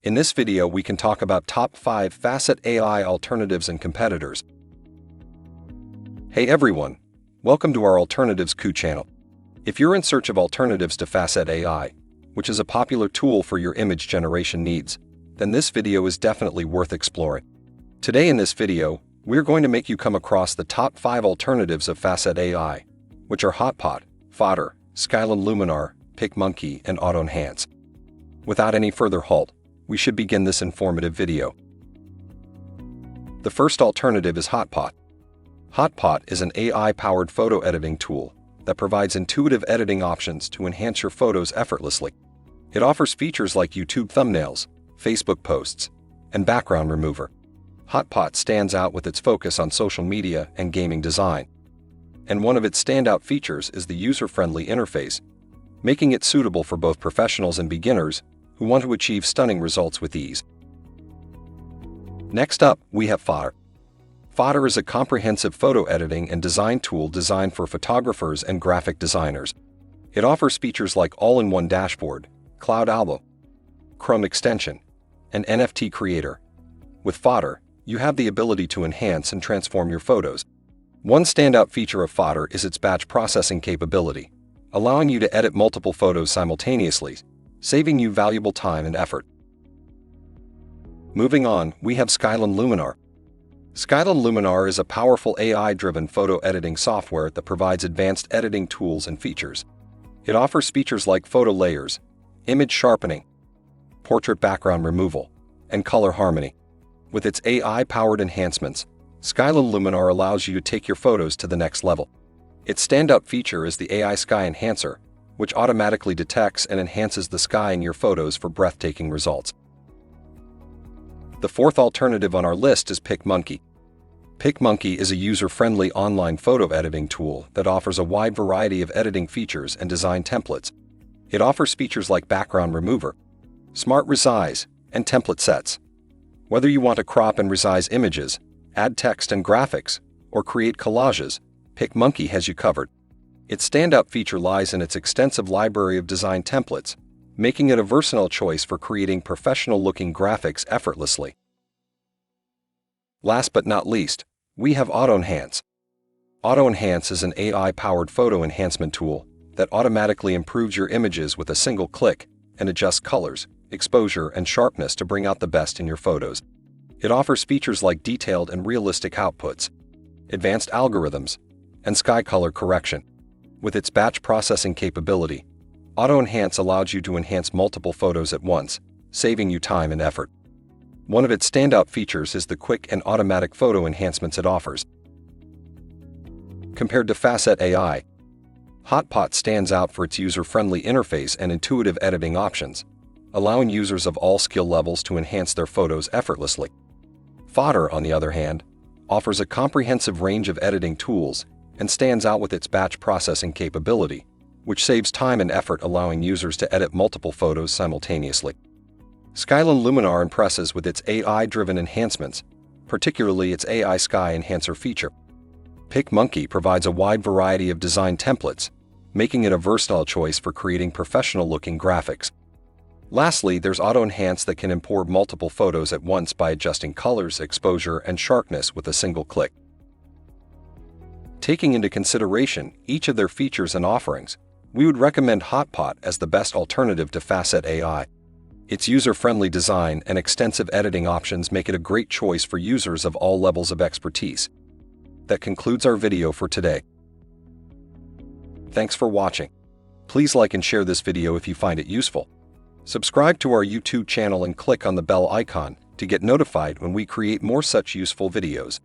In this video, we can talk about top 5 Facet AI alternatives and competitors. Hey everyone, welcome to our Alternatives Q channel. If you're in search of alternatives to Facet AI, which is a popular tool for your image generation needs, then this video is definitely worth exploring. Today in this video, we're going to make you come across the top 5 alternatives of Facet AI, which are Hotpot, Fotor, Luminar, PicMonkey, and Auto-Enhance. Without any further halt, we should begin this informative video. The first alternative is Hotpot. Hotpot is an AI-powered photo editing tool that provides intuitive editing options to enhance your photos effortlessly. It offers features like YouTube thumbnails, Facebook posts, and background remover. Hotpot stands out with its focus on social media and gaming design. And one of its standout features is the user-friendly interface, making it suitable for both professionals and beginners who want to achieve stunning results with ease. Next up, we have Fotor. Fotor is a comprehensive photo editing and design tool designed for photographers and graphic designers. It offers features like all-in-one dashboard, cloud album, Chrome extension, and NFT creator. With Fotor, you have the ability to enhance and transform your photos. One standout feature of Fotor is its batch processing capability, allowing you to edit multiple photos simultaneously, saving you valuable time and effort. Moving on, we have Luminar. Luminar is a powerful AI-driven photo editing software that provides advanced editing tools and features. It offers features like photo layers, image sharpening, portrait background removal, and color harmony. With its AI-powered enhancements, Luminar allows you to take your photos to the next level. Its standout feature is the AI Sky Enhancer, which automatically detects and enhances the sky in your photos for breathtaking results. The fourth alternative on our list is PicMonkey. PicMonkey is a user-friendly online photo editing tool that offers a wide variety of editing features and design templates. It offers features like background remover, smart resize, and template sets. Whether you want to crop and resize images, add text and graphics, or create collages, PicMonkey has you covered. Its standout feature lies in its extensive library of design templates, making it a versatile choice for creating professional-looking graphics effortlessly. Last but not least, we have Auto-Enhance. Auto-Enhance is an AI-powered photo enhancement tool that automatically improves your images with a single click and adjusts colors, exposure, and sharpness to bring out the best in your photos. It offers features like detailed and realistic outputs, advanced algorithms, and sky color correction. With its batch processing capability, Auto-Enhance allows you to enhance multiple photos at once, saving you time and effort. One of its standout features is the quick and automatic photo enhancements it offers. Compared to Facet AI, Hotpot stands out for its user-friendly interface and intuitive editing options, allowing users of all skill levels to enhance their photos effortlessly. Fotor, on the other hand, offers a comprehensive range of editing tools and stands out with its batch processing capability, which saves time and effort, allowing users to edit multiple photos simultaneously. Luminar impresses with its AI-driven enhancements, particularly its AI Sky Enhancer feature. PicMonkey provides a wide variety of design templates, making it a versatile choice for creating professional-looking graphics. Lastly, there's Auto-Enhance that can import multiple photos at once by adjusting colors, exposure, and sharpness with a single click. Taking into consideration each of their features and offerings, we would recommend Hotpot as the best alternative to Facet AI. Its user-friendly design and extensive editing options make it a great choice for users of all levels of expertise. That concludes our video for today. Thanks for watching. Please like and share this video if you find it useful. Subscribe to our YouTube channel and click on the bell icon to get notified when we create more such useful videos.